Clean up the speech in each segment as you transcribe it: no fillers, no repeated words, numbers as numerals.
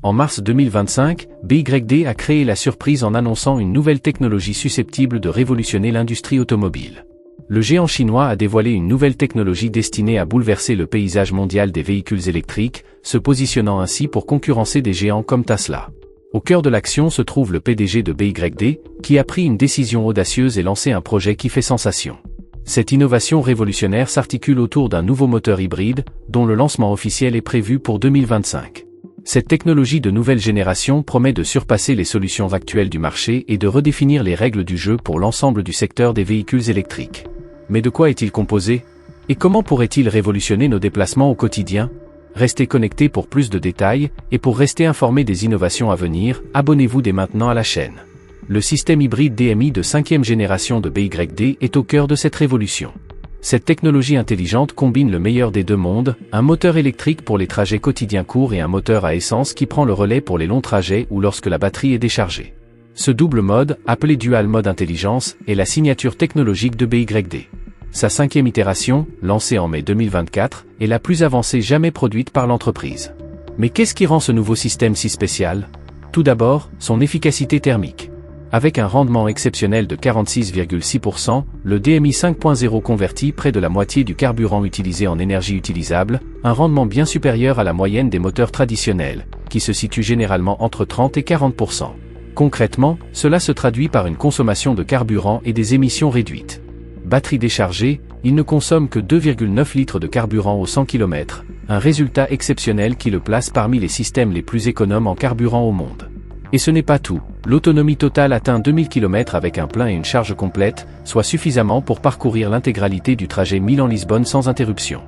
En mars 2025, BYD a créé la surprise en annonçant une nouvelle technologie susceptible de révolutionner l'industrie automobile. Le géant chinois a dévoilé une nouvelle technologie destinée à bouleverser le paysage mondial des véhicules électriques, se positionnant ainsi pour concurrencer des géants comme Tesla. Au cœur de l'action se trouve le PDG de BYD, qui a pris une décision audacieuse et lancé un projet qui fait sensation. Cette innovation révolutionnaire s'articule autour d'un nouveau moteur hybride, dont le lancement officiel est prévu pour 2025. Cette technologie de nouvelle génération promet de surpasser les solutions actuelles du marché et de redéfinir les règles du jeu pour l'ensemble du secteur des véhicules électriques. Mais de quoi est-il composé? Et comment pourrait-il révolutionner nos déplacements au quotidien? Restez connectés pour plus de détails, et pour rester informé des innovations à venir, abonnez-vous dès maintenant à la chaîne. Le système hybride DMI de 5e génération de BYD est au cœur de cette révolution. Cette technologie intelligente combine le meilleur des deux mondes, un moteur électrique pour les trajets quotidiens courts et un moteur à essence qui prend le relais pour les longs trajets ou lorsque la batterie est déchargée. Ce double mode, appelé Dual Mode Intelligence, est la signature technologique de BYD. Sa 5e itération, lancée en mai 2024, est la plus avancée jamais produite par l'entreprise. Mais qu'est-ce qui rend ce nouveau système si spécial? Tout d'abord, son efficacité thermique. Avec un rendement exceptionnel de 46,6%, le DMI 5.0 convertit près de la moitié du carburant utilisé en énergie utilisable, un rendement bien supérieur à la moyenne des moteurs traditionnels, qui se situe généralement entre 30 et 40%. Concrètement, cela se traduit par une consommation de carburant et des émissions réduites. Batterie déchargée, il ne consomme que 2,9 litres de carburant au 100 km, un résultat exceptionnel qui le place parmi les systèmes les plus économes en carburant au monde. Et ce n'est pas tout, l'autonomie totale atteint 2000 km avec un plein et une charge complète, soit suffisamment pour parcourir l'intégralité du trajet Milan-Lisbonne sans interruption.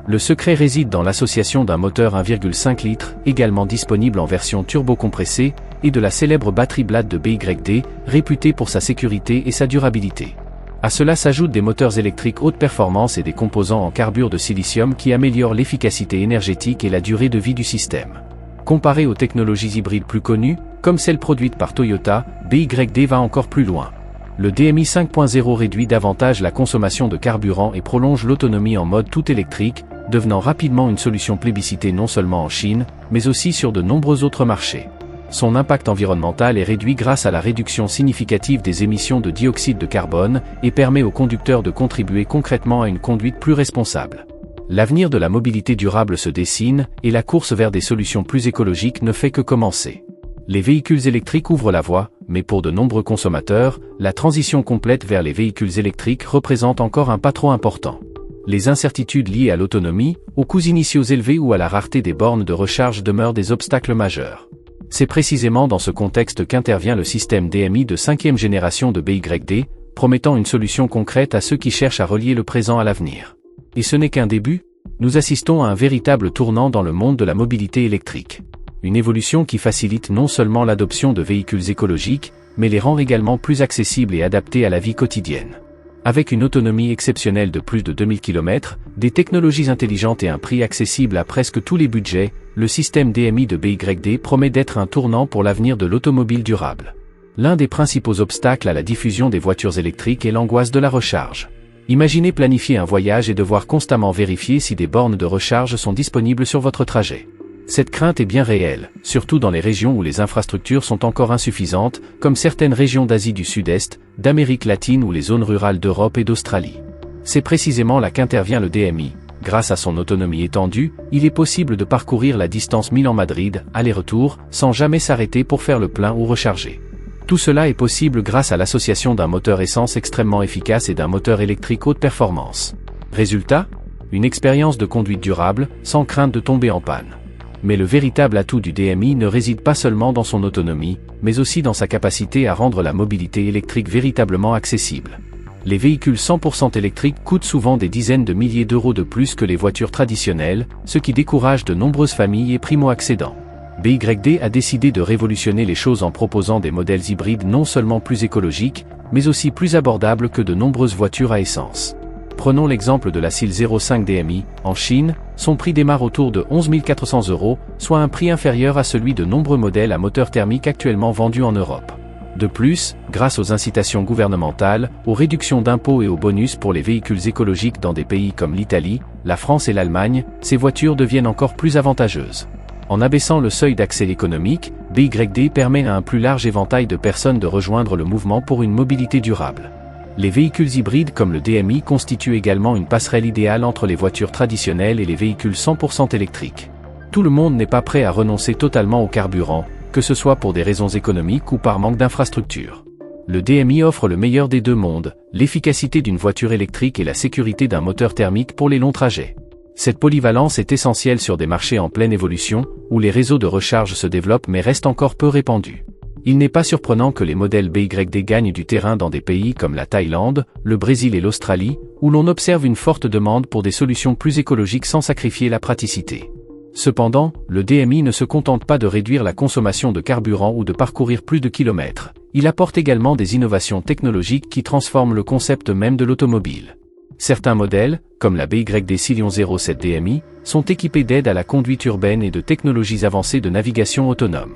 Le secret réside dans l'association d'un moteur 1,5 litres, également disponible en version turbo-compressée, et de la célèbre batterie Blade de BYD, réputée pour sa sécurité et sa durabilité. À cela s'ajoutent des moteurs électriques haute performance et des composants en carbure de silicium qui améliorent l'efficacité énergétique et la durée de vie du système. Comparé aux technologies hybrides plus connues, comme celles produites par Toyota, BYD va encore plus loin. Le DMI 5.0 réduit davantage la consommation de carburant et prolonge l'autonomie en mode tout électrique, devenant rapidement une solution plébiscitée non seulement en Chine, mais aussi sur de nombreux autres marchés. Son impact environnemental est réduit grâce à la réduction significative des émissions de dioxyde de carbone et permet aux conducteurs de contribuer concrètement à une conduite plus responsable. L'avenir de la mobilité durable se dessine, et la course vers des solutions plus écologiques ne fait que commencer. Les véhicules électriques ouvrent la voie, mais pour de nombreux consommateurs, la transition complète vers les véhicules électriques représente encore un pas trop important. Les incertitudes liées à l'autonomie, aux coûts initiaux élevés ou à la rareté des bornes de recharge demeurent des obstacles majeurs. C'est précisément dans ce contexte qu'intervient le système DMI de 5e génération de BYD, promettant une solution concrète à ceux qui cherchent à relier le présent à l'avenir. Et ce n'est qu'un début, nous assistons à un véritable tournant dans le monde de la mobilité électrique. Une évolution qui facilite non seulement l'adoption de véhicules écologiques, mais les rend également plus accessibles et adaptés à la vie quotidienne. Avec une autonomie exceptionnelle de plus de 2000 km, des technologies intelligentes et un prix accessible à presque tous les budgets, le système DMI de BYD promet d'être un tournant pour l'avenir de l'automobile durable. L'un des principaux obstacles à la diffusion des voitures électriques est l'angoisse de la recharge. Imaginez planifier un voyage et devoir constamment vérifier si des bornes de recharge sont disponibles sur votre trajet. Cette crainte est bien réelle, surtout dans les régions où les infrastructures sont encore insuffisantes, comme certaines régions d'Asie du Sud-Est, d'Amérique latine ou les zones rurales d'Europe et d'Australie. C'est précisément là qu'intervient le DMI. Grâce à son autonomie étendue, il est possible de parcourir la distance Milan-Madrid, aller-retour, sans jamais s'arrêter pour faire le plein ou recharger. Tout cela est possible grâce à l'association d'un moteur essence extrêmement efficace et d'un moteur électrique haute performance. Résultat ? Une expérience de conduite durable, sans crainte de tomber en panne. Mais le véritable atout du DMI ne réside pas seulement dans son autonomie, mais aussi dans sa capacité à rendre la mobilité électrique véritablement accessible. Les véhicules 100% électriques coûtent souvent des dizaines de milliers d'euros de plus que les voitures traditionnelles, ce qui décourage de nombreuses familles et primo-accédants. BYD a décidé de révolutionner les choses en proposant des modèles hybrides non seulement plus écologiques, mais aussi plus abordables que de nombreuses voitures à essence. Prenons l'exemple de la SEAL 05 DMI, en Chine, son prix démarre autour de 11 400 €, soit un prix inférieur à celui de nombreux modèles à moteur thermique actuellement vendus en Europe. De plus, grâce aux incitations gouvernementales, aux réductions d'impôts et aux bonus pour les véhicules écologiques dans des pays comme l'Italie, la France et l'Allemagne, ces voitures deviennent encore plus avantageuses. En abaissant le seuil d'accès économique, BYD permet à un plus large éventail de personnes de rejoindre le mouvement pour une mobilité durable. Les véhicules hybrides comme le DMI constituent également une passerelle idéale entre les voitures traditionnelles et les véhicules 100% électriques. Tout le monde n'est pas prêt à renoncer totalement au carburant, que ce soit pour des raisons économiques ou par manque d'infrastructures. Le DMI offre le meilleur des deux mondes, l'efficacité d'une voiture électrique et la sécurité d'un moteur thermique pour les longs trajets. Cette polyvalence est essentielle sur des marchés en pleine évolution, où les réseaux de recharge se développent mais restent encore peu répandus. Il n'est pas surprenant que les modèles BYD gagnent du terrain dans des pays comme la Thaïlande, le Brésil et l'Australie, où l'on observe une forte demande pour des solutions plus écologiques sans sacrifier la praticité. Cependant, le DMI ne se contente pas de réduire la consommation de carburant ou de parcourir plus de kilomètres. Il apporte également des innovations technologiques qui transforment le concept même de l'automobile. Certains modèles, comme la BYD Scion 07 DMI, sont équipés d'aides à la conduite urbaine et de technologies avancées de navigation autonome.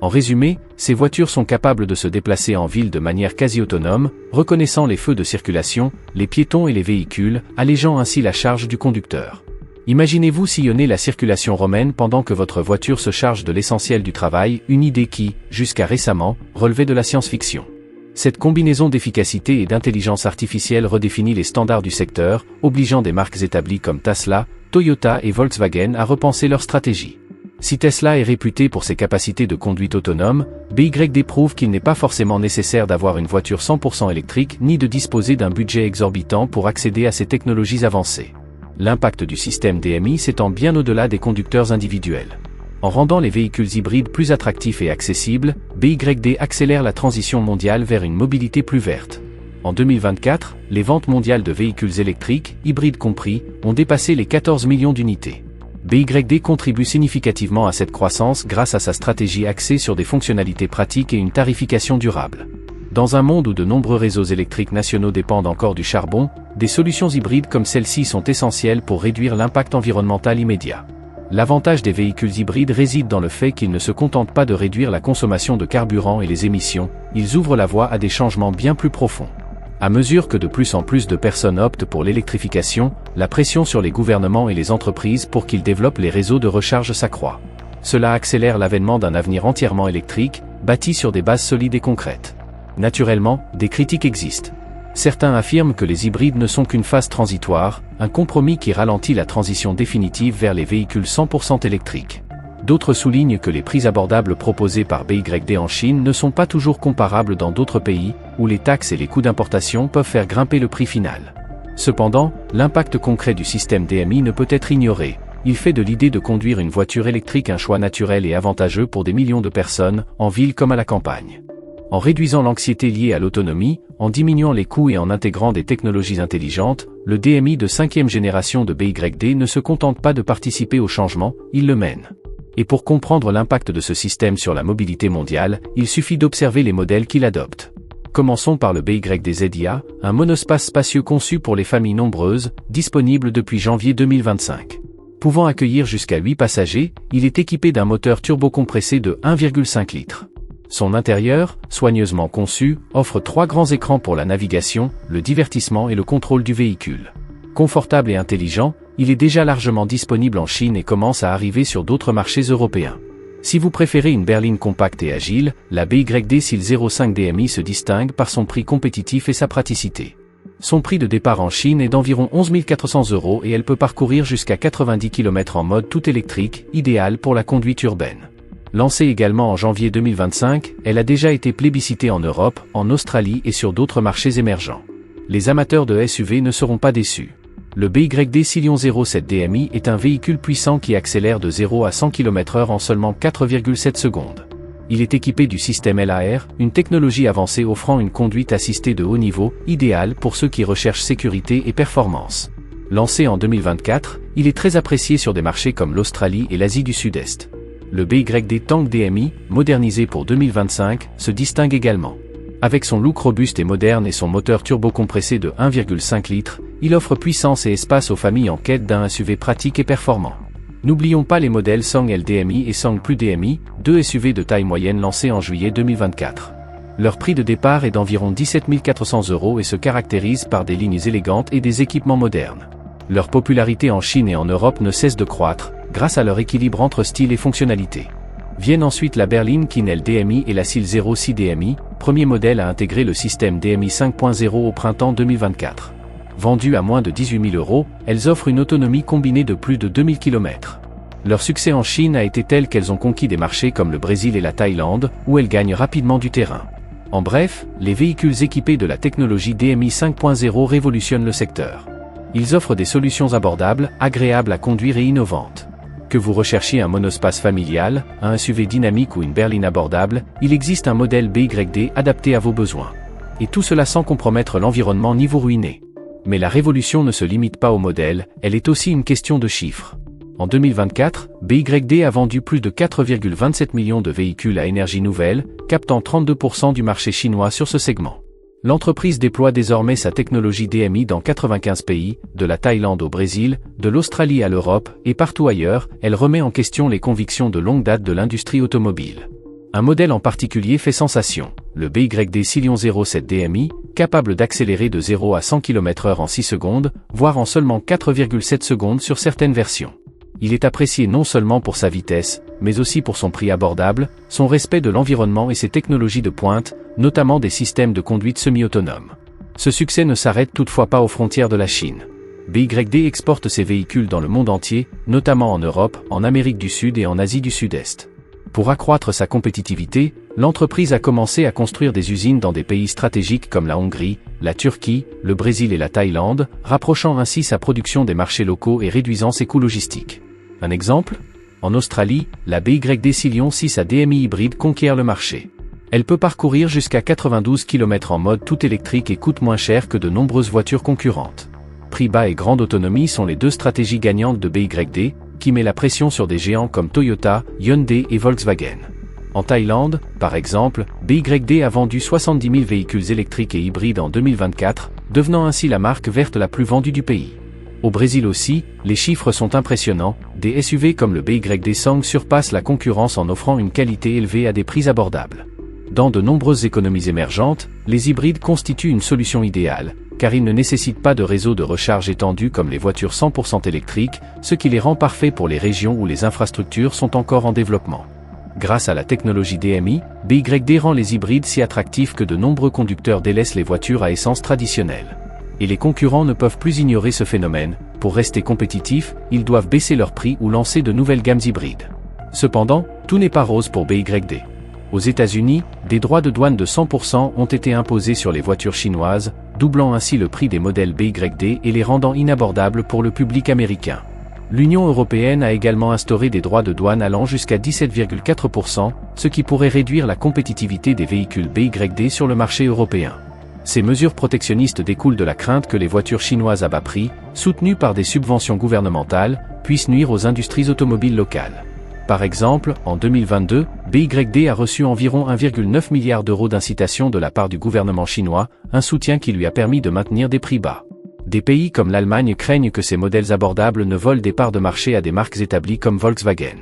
En résumé, ces voitures sont capables de se déplacer en ville de manière quasi autonome, reconnaissant les feux de circulation, les piétons et les véhicules, allégeant ainsi la charge du conducteur. Imaginez-vous sillonner la circulation romaine pendant que votre voiture se charge de l'essentiel du travail, une idée qui, jusqu'à récemment, relevait de la science-fiction. Cette combinaison d'efficacité et d'intelligence artificielle redéfinit les standards du secteur, obligeant des marques établies comme Tesla, Toyota et Volkswagen à repenser leur stratégie. Si Tesla est réputé pour ses capacités de conduite autonome, BYD prouve qu'il n'est pas forcément nécessaire d'avoir une voiture 100% électrique ni de disposer d'un budget exorbitant pour accéder à ces technologies avancées. L'impact du système DMI s'étend bien au-delà des conducteurs individuels. En rendant les véhicules hybrides plus attractifs et accessibles, BYD accélère la transition mondiale vers une mobilité plus verte. En 2024, les ventes mondiales de véhicules électriques, hybrides compris, ont dépassé les 14 millions d'unités. BYD contribue significativement à cette croissance grâce à sa stratégie axée sur des fonctionnalités pratiques et une tarification durable. Dans un monde où de nombreux réseaux électriques nationaux dépendent encore du charbon, des solutions hybrides comme celle-ci sont essentielles pour réduire l'impact environnemental immédiat. L'avantage des véhicules hybrides réside dans le fait qu'ils ne se contentent pas de réduire la consommation de carburant et les émissions, ils ouvrent la voie à des changements bien plus profonds. À mesure que de plus en plus de personnes optent pour l'électrification, la pression sur les gouvernements et les entreprises pour qu'ils développent les réseaux de recharge s'accroît. Cela accélère l'avènement d'un avenir entièrement électrique, bâti sur des bases solides et concrètes. Naturellement, des critiques existent. Certains affirment que les hybrides ne sont qu'une phase transitoire, un compromis qui ralentit la transition définitive vers les véhicules 100% électriques. D'autres soulignent que les prix abordables proposés par BYD en Chine ne sont pas toujours comparables dans d'autres pays, où les taxes et les coûts d'importation peuvent faire grimper le prix final. Cependant, l'impact concret du système DMI ne peut être ignoré. Il fait de l'idée de conduire une voiture électrique un choix naturel et avantageux pour des millions de personnes, en ville comme à la campagne. En réduisant l'anxiété liée à l'autonomie, en diminuant les coûts et en intégrant des technologies intelligentes, le DMI de 5e génération de BYD ne se contente pas de participer au changement, il le mène. Et pour comprendre l'impact de ce système sur la mobilité mondiale, il suffit d'observer les modèles qu'il adopte. Commençons par le BYD ZIA, un monospace spacieux conçu pour les familles nombreuses, disponible depuis janvier 2025. Pouvant accueillir jusqu'à 8 passagers, il est équipé d'un moteur turbocompressé de 1,5 litres. Son intérieur, soigneusement conçu, offre 3 grands écrans pour la navigation, le divertissement et le contrôle du véhicule. Confortable et intelligent, il est déjà largement disponible en Chine et commence à arriver sur d'autres marchés européens. Si vous préférez une berline compacte et agile, la BYD Scion 05 DMI se distingue par son prix compétitif et sa praticité. Son prix de départ en Chine est d'environ 11 400 € et elle peut parcourir jusqu'à 90 km en mode tout électrique, idéal pour la conduite urbaine. Lancée également en janvier 2025, elle a déjà été plébiscitée en Europe, en Australie et sur d'autres marchés émergents. Les amateurs de SUV ne seront pas déçus. Le BYD Scion 07 DMI est un véhicule puissant qui accélère de 0 à 100 km/h en seulement 4,7 secondes. Il est équipé du système LAR, une technologie avancée offrant une conduite assistée de haut niveau, idéale pour ceux qui recherchent sécurité et performance. Lancé en 2024, il est très apprécié sur des marchés comme l'Australie et l'Asie du Sud-Est. Le BYD Tank DMI, modernisé pour 2025, se distingue également. Avec son look robuste et moderne et son moteur turbocompressé de 1,5 litres, il offre puissance et espace aux familles en quête d'un SUV pratique et performant. N'oublions pas les modèles Sang L DMI et Sang Plus DMI, deux SUV de taille moyenne lancés en juillet 2024. Leur prix de départ est d'environ 17 400 € et se caractérise par des lignes élégantes et des équipements modernes. Leur popularité en Chine et en Europe ne cesse de croître, grâce à leur équilibre entre style et fonctionnalité. Viennent ensuite la berline Kinel DMI et la Seal 06 DMI, premier modèle à intégrer le système DMI 5.0 au printemps 2024. Vendues à moins de 18 000 €, elles offrent une autonomie combinée de plus de 2000 km. Leur succès en Chine a été tel qu'elles ont conquis des marchés comme le Brésil et la Thaïlande, où elles gagnent rapidement du terrain. En bref, les véhicules équipés de la technologie DMI 5.0 révolutionnent le secteur. Ils offrent des solutions abordables, agréables à conduire et innovantes. Que vous recherchiez un monospace familial, un SUV dynamique ou une berline abordable, il existe un modèle BYD adapté à vos besoins. Et tout cela sans compromettre l'environnement ni vous ruiner. Mais la révolution ne se limite pas au modèle, elle est aussi une question de chiffres. En 2024, BYD a vendu plus de 4,27 millions de véhicules à énergie nouvelle, captant 32% du marché chinois sur ce segment. L'entreprise déploie désormais sa technologie DMI dans 95 pays, de la Thaïlande au Brésil, de l'Australie à l'Europe, et partout ailleurs, elle remet en question les convictions de longue date de l'industrie automobile. Un modèle en particulier fait sensation, le BYD Silion 07 DMI, capable d'accélérer de 0 à 100 km/h en 6 secondes, voire en seulement 4,7 secondes sur certaines versions. Il est apprécié non seulement pour sa vitesse, mais aussi pour son prix abordable, son respect de l'environnement et ses technologies de pointe, notamment des systèmes de conduite semi-autonome. Ce succès ne s'arrête toutefois pas aux frontières de la Chine. BYD exporte ses véhicules dans le monde entier, notamment en Europe, en Amérique du Sud et en Asie du Sud-Est. Pour accroître sa compétitivité, l'entreprise a commencé à construire des usines dans des pays stratégiques comme la Hongrie, la Turquie, le Brésil et la Thaïlande, rapprochant ainsi sa production des marchés locaux et réduisant ses coûts logistiques. Un exemple ? En Australie, la BYD Silion 6 à DMI hybride conquiert le marché. Elle peut parcourir jusqu'à 92 km en mode tout électrique et coûte moins cher que de nombreuses voitures concurrentes. Prix bas et grande autonomie sont les deux stratégies gagnantes de BYD, qui met la pression sur des géants comme Toyota, Hyundai et Volkswagen. En Thaïlande, par exemple, BYD a vendu 70 000 véhicules électriques et hybrides en 2024, devenant ainsi la marque verte la plus vendue du pays. Au Brésil aussi, les chiffres sont impressionnants, des SUV comme le BYD Song surpassent la concurrence en offrant une qualité élevée à des prix abordables. Dans de nombreuses économies émergentes, les hybrides constituent une solution idéale, car ils ne nécessitent pas de réseau de recharge étendu comme les voitures 100% électriques, ce qui les rend parfaits pour les régions où les infrastructures sont encore en développement. Grâce à la technologie DMI, BYD rend les hybrides si attractifs que de nombreux conducteurs délaissent les voitures à essence traditionnelles. Et les concurrents ne peuvent plus ignorer ce phénomène, pour rester compétitifs, ils doivent baisser leurs prix ou lancer de nouvelles gammes hybrides. Cependant, tout n'est pas rose pour BYD. Aux États-Unis, des droits de douane de 100% ont été imposés sur les voitures chinoises, doublant ainsi le prix des modèles BYD et les rendant inabordables pour le public américain. L'Union européenne a également instauré des droits de douane allant jusqu'à 17,4%, ce qui pourrait réduire la compétitivité des véhicules BYD sur le marché européen. Ces mesures protectionnistes découlent de la crainte que les voitures chinoises à bas prix, soutenues par des subventions gouvernementales, puissent nuire aux industries automobiles locales. Par exemple, en 2022, BYD a reçu environ 1,9 milliard d'euros d'incitation de la part du gouvernement chinois, un soutien qui lui a permis de maintenir des prix bas. Des pays comme l'Allemagne craignent que ces modèles abordables ne volent des parts de marché à des marques établies comme Volkswagen.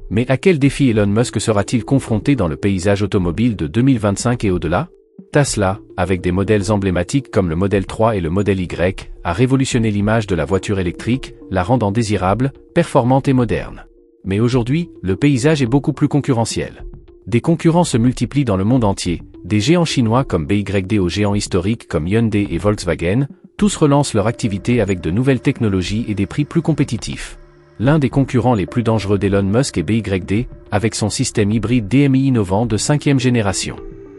Mais à quel défi Elon Musk sera-t-il confronté dans le paysage automobile de 2025 et au-delà ? Tesla, avec des modèles emblématiques comme le Model 3 et le Model Y, a révolutionné l'image de la voiture électrique, la rendant désirable, performante et moderne. Mais aujourd'hui, le paysage est beaucoup plus concurrentiel. Des concurrents se multiplient dans le monde entier, des géants chinois comme BYD aux géants historiques comme Hyundai et Volkswagen, tous relancent leur activité avec de nouvelles technologies et des prix plus compétitifs. L'un des concurrents les plus dangereux d'Elon Musk est BYD, avec son système hybride DMI innovant de 5e génération.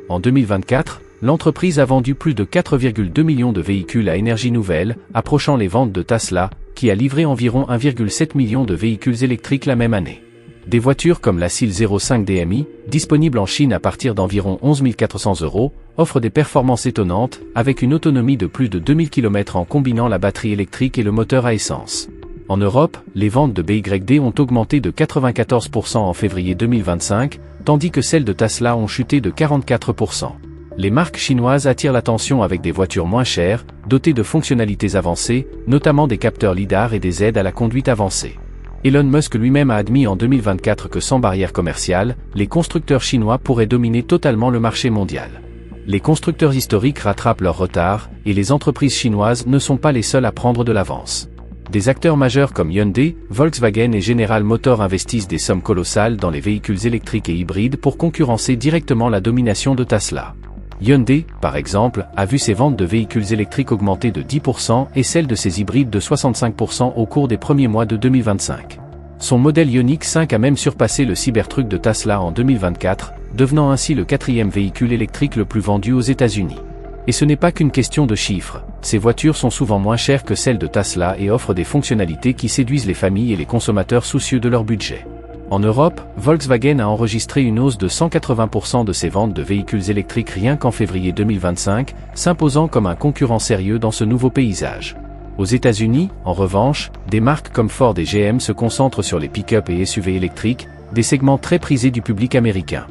En 2024, l'entreprise a vendu plus de 4,2 millions de véhicules à énergie nouvelle, approchant les ventes de Tesla, qui a livré environ 1,7 million de véhicules électriques la même année. Des voitures comme la Seal 05 DMI, disponible en Chine à partir d'environ 11 400 €, offrent des performances étonnantes, avec une autonomie de plus de 2000 km en combinant la batterie électrique et le moteur à essence. En Europe, les ventes de BYD ont augmenté de 94% en février 2025, tandis que celles de Tesla ont chuté de 44%. Les marques chinoises attirent l'attention avec des voitures moins chères, dotées de fonctionnalités avancées, notamment des capteurs lidar et des aides à la conduite avancée. Elon Musk lui-même a admis en 2024 que sans barrière commerciale, les constructeurs chinois pourraient dominer totalement le marché mondial. Les constructeurs historiques rattrapent leur retard, et les entreprises chinoises ne sont pas les seules à prendre de l'avance. Des acteurs majeurs comme Hyundai, Volkswagen et General Motors investissent des sommes colossales dans les véhicules électriques et hybrides pour concurrencer directement la domination de Tesla. Hyundai, par exemple, a vu ses ventes de véhicules électriques augmenter de 10% et celles de ses hybrides de 65% au cours des premiers mois de 2025. Son modèle Ioniq 5 a même surpassé le Cybertruck de Tesla en 2024, devenant ainsi le 4e véhicule électrique le plus vendu aux États-Unis. Et ce n'est pas qu'une question de chiffres, ces voitures sont souvent moins chères que celles de Tesla et offrent des fonctionnalités qui séduisent les familles et les consommateurs soucieux de leur budget. En Europe, Volkswagen a enregistré une hausse de 180% de ses ventes de véhicules électriques rien qu'en février 2025, s'imposant comme un concurrent sérieux dans ce nouveau paysage. Aux États-Unis, en revanche, des marques comme Ford et GM se concentrent sur les pick-up et SUV électriques, des segments très prisés du public américain.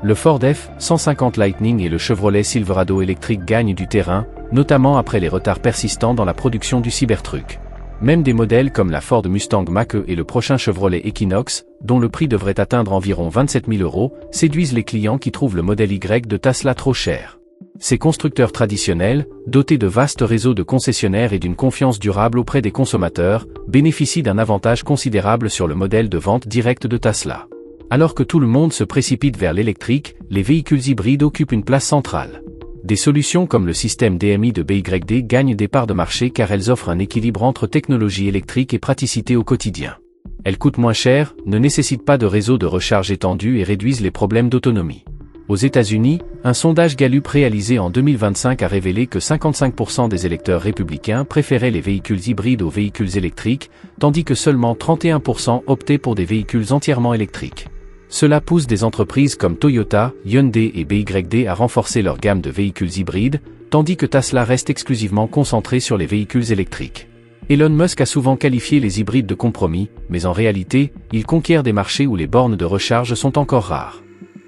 Le Ford F-150 Lightning et le Chevrolet Silverado électrique gagnent du terrain, notamment après les retards persistants dans la production du Cybertruck. Même des modèles comme la Ford Mustang Mach-E et le prochain Chevrolet Equinox, dont le prix devrait atteindre environ 27 000 €, séduisent les clients qui trouvent le modèle Y de Tesla trop cher. Ces constructeurs traditionnels, dotés de vastes réseaux de concessionnaires et d'une confiance durable auprès des consommateurs, bénéficient d'un avantage considérable sur le modèle de vente directe de Tesla. Alors que tout le monde se précipite vers l'électrique, les véhicules hybrides occupent une place centrale. Des solutions comme le système DMI de BYD gagnent des parts de marché car elles offrent un équilibre entre technologie électrique et praticité au quotidien. Elles coûtent moins cher, ne nécessitent pas de réseau de recharge étendu et réduisent les problèmes d'autonomie. Aux États-Unis, un sondage Gallup réalisé en 2025 a révélé que 55% des électeurs républicains préféraient les véhicules hybrides aux véhicules électriques, tandis que seulement 31% optaient pour des véhicules entièrement électriques. Cela pousse des entreprises comme Toyota, Hyundai et BYD à renforcer leur gamme de véhicules hybrides, tandis que Tesla reste exclusivement concentré sur les véhicules électriques. Elon Musk a souvent qualifié les hybrides de compromis, mais en réalité, il conquiert des marchés où les bornes de recharge sont encore rares.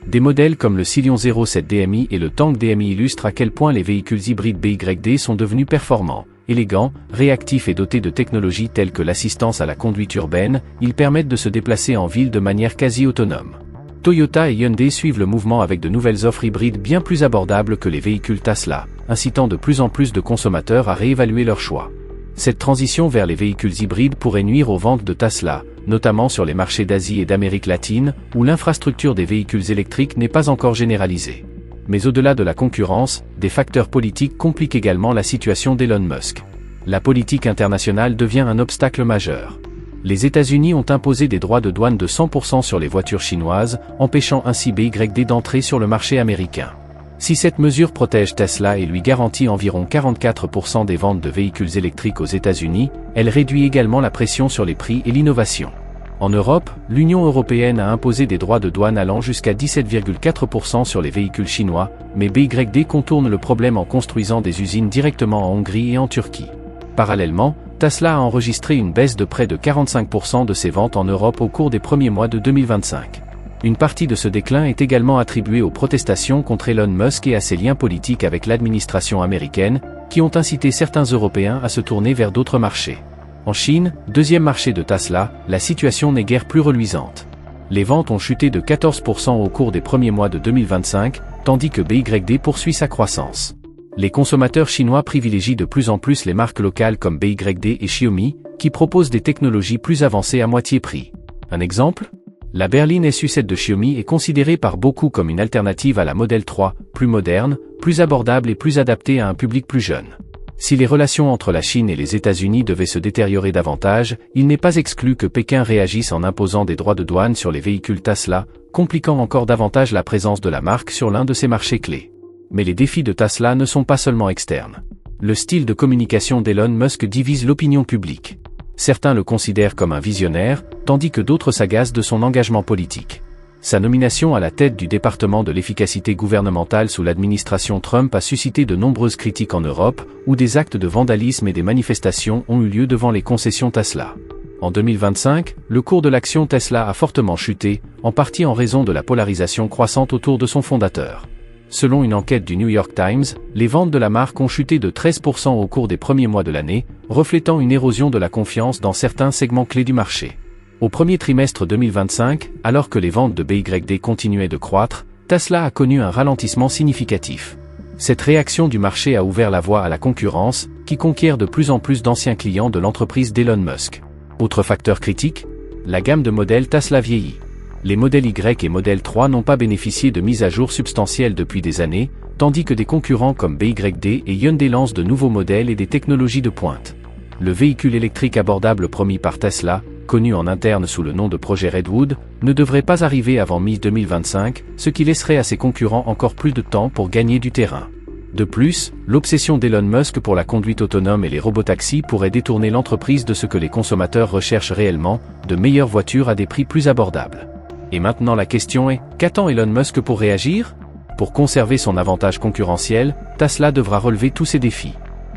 Des modèles comme le Scion 07 DMI et le Tank DMI illustrent à quel point les véhicules hybrides BYD sont devenus performants, élégants, réactifs et dotés de technologies telles que l'assistance à la conduite urbaine, ils permettent de se déplacer en ville de manière quasi autonome. Toyota et Hyundai suivent le mouvement avec de nouvelles offres hybrides bien plus abordables que les véhicules Tesla, incitant de plus en plus de consommateurs à réévaluer leur choix. Cette transition vers les véhicules hybrides pourrait nuire aux ventes de Tesla, notamment sur les marchés d'Asie et d'Amérique latine, où l'infrastructure des véhicules électriques n'est pas encore généralisée. Mais au-delà de la concurrence, des facteurs politiques compliquent également la situation d'Elon Musk. La politique internationale devient un obstacle majeur. Les États-Unis ont imposé des droits de douane de 100% sur les voitures chinoises, empêchant ainsi BYD d'entrer sur le marché américain. Si cette mesure protège Tesla et lui garantit environ 44% des ventes de véhicules électriques aux États-Unis, elle réduit également la pression sur les prix et l'innovation. En Europe, l'Union européenne a imposé des droits de douane allant jusqu'à 17,4% sur les véhicules chinois, mais BYD contourne le problème en construisant des usines directement en Hongrie et en Turquie. Parallèlement, Tesla a enregistré une baisse de près de 45% de ses ventes en Europe au cours des premiers mois de 2025. Une partie de ce déclin est également attribuée aux protestations contre Elon Musk et à ses liens politiques avec l'administration américaine, qui ont incité certains Européens à se tourner vers d'autres marchés. En Chine, deuxième marché de Tesla, la situation n'est guère plus reluisante. Les ventes ont chuté de 14% au cours des premiers mois de 2025, tandis que BYD poursuit sa croissance. Les consommateurs chinois privilégient de plus en plus les marques locales comme BYD et Xiaomi, qui proposent des technologies plus avancées à moitié prix. Un exemple ? La berline SU7 de Xiaomi est considérée par beaucoup comme une alternative à la Model 3, plus moderne, plus abordable et plus adaptée à un public plus jeune. Si les relations entre la Chine et les États-Unis devaient se détériorer davantage, il n'est pas exclu que Pékin réagisse en imposant des droits de douane sur les véhicules Tesla, compliquant encore davantage la présence de la marque sur l'un de ses marchés clés. Mais les défis de Tesla ne sont pas seulement externes. Le style de communication d'Elon Musk divise l'opinion publique. Certains le considèrent comme un visionnaire, tandis que d'autres s'agacent de son engagement politique. Sa nomination à la tête du département de l'efficacité gouvernementale sous l'administration Trump a suscité de nombreuses critiques en Europe, où des actes de vandalisme et des manifestations ont eu lieu devant les concessions Tesla. En 2025, le cours de l'action Tesla a fortement chuté, en partie en raison de la polarisation croissante autour de son fondateur. Selon une enquête du New York Times, les ventes de la marque ont chuté de 13% au cours des premiers mois de l'année, reflétant une érosion de la confiance dans certains segments clés du marché. Au premier trimestre 2025, alors que les ventes de BYD continuaient de croître, Tesla a connu un ralentissement significatif. Cette réaction du marché a ouvert la voie à la concurrence, qui conquiert de plus en plus d'anciens clients de l'entreprise d'Elon Musk. Autre facteur critique, la gamme de modèles Tesla vieillit. Les modèles Y et modèle 3 n'ont pas bénéficié de mises à jour substantielles depuis des années, tandis que des concurrents comme BYD et Hyundai lancent de nouveaux modèles et des technologies de pointe. Le véhicule électrique abordable promis par Tesla, connu en interne sous le nom de projet Redwood, ne devrait pas arriver avant mi-2025, ce qui laisserait à ses concurrents encore plus de temps pour gagner du terrain. De plus, l'obsession d'Elon Musk pour la conduite autonome et les robotaxis pourrait détourner l'entreprise de ce que les consommateurs recherchent réellement, de meilleures voitures à des prix plus abordables. Et maintenant la question est, qu'attend Elon Musk pour réagir ? Pour conserver son avantage concurrentiel, Tesla devra relever tous ses défis.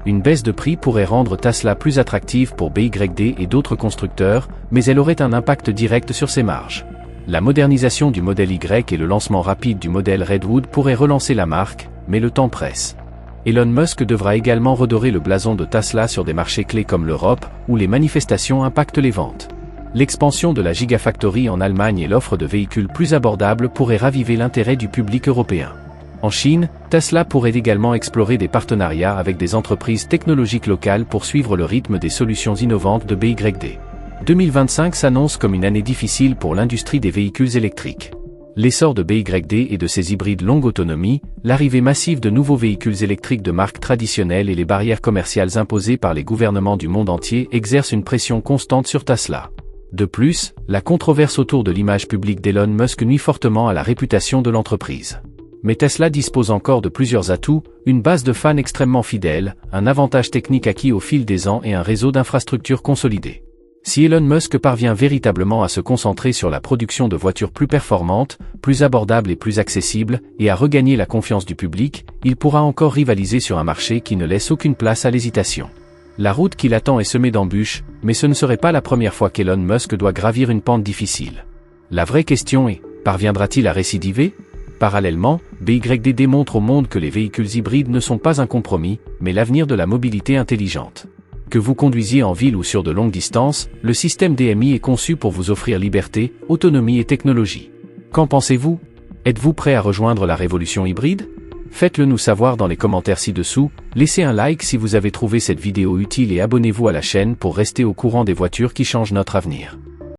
Une baisse de prix pourrait rendre Tesla plus attractive pour BYD et d'autres constructeurs, mais elle aurait un impact direct sur ses marges. La modernisation du modèle Y et le lancement rapide du modèle Redwood pourraient relancer la marque, mais le temps presse. Elon Musk devra également redorer le blason de Tesla sur des marchés clés comme l'Europe, où les manifestations impactent les ventes. L'expansion de la Gigafactory en Allemagne et l'offre de véhicules plus abordables pourraient raviver l'intérêt du public européen. En Chine, Tesla pourrait également explorer des partenariats avec des entreprises technologiques locales pour suivre le rythme des solutions innovantes de BYD. 2025 s'annonce comme une année difficile pour l'industrie des véhicules électriques. L'essor de BYD et de ses hybrides longue autonomie, l'arrivée massive de nouveaux véhicules électriques de marques traditionnelles et les barrières commerciales imposées par les gouvernements du monde entier exercent une pression constante sur Tesla. De plus, la controverse autour de l'image publique d'Elon Musk nuit fortement à la réputation de l'entreprise. Mais Tesla dispose encore de plusieurs atouts, une base de fans extrêmement fidèles, un avantage technique acquis au fil des ans et un réseau d'infrastructures consolidé. Si Elon Musk parvient véritablement à se concentrer sur la production de voitures plus performantes, plus abordables et plus accessibles, et à regagner la confiance du public, il pourra encore rivaliser sur un marché qui ne laisse aucune place à l'hésitation. La route qui l'attend est semée d'embûches, mais ce ne serait pas la première fois qu'Elon Musk doit gravir une pente difficile. La vraie question est, parviendra-t-il à récidiver ? Parallèlement, BYD démontre au monde que les véhicules hybrides ne sont pas un compromis, mais l'avenir de la mobilité intelligente. Que vous conduisiez en ville ou sur de longues distances, le système DMI est conçu pour vous offrir liberté, autonomie et technologie. Qu'en pensez-vous ? Êtes-vous prêt à rejoindre la révolution hybride ? Faites-le nous savoir dans les commentaires ci-dessous, laissez un like si vous avez trouvé cette vidéo utile et abonnez-vous à la chaîne pour rester au courant des voitures qui changent notre avenir.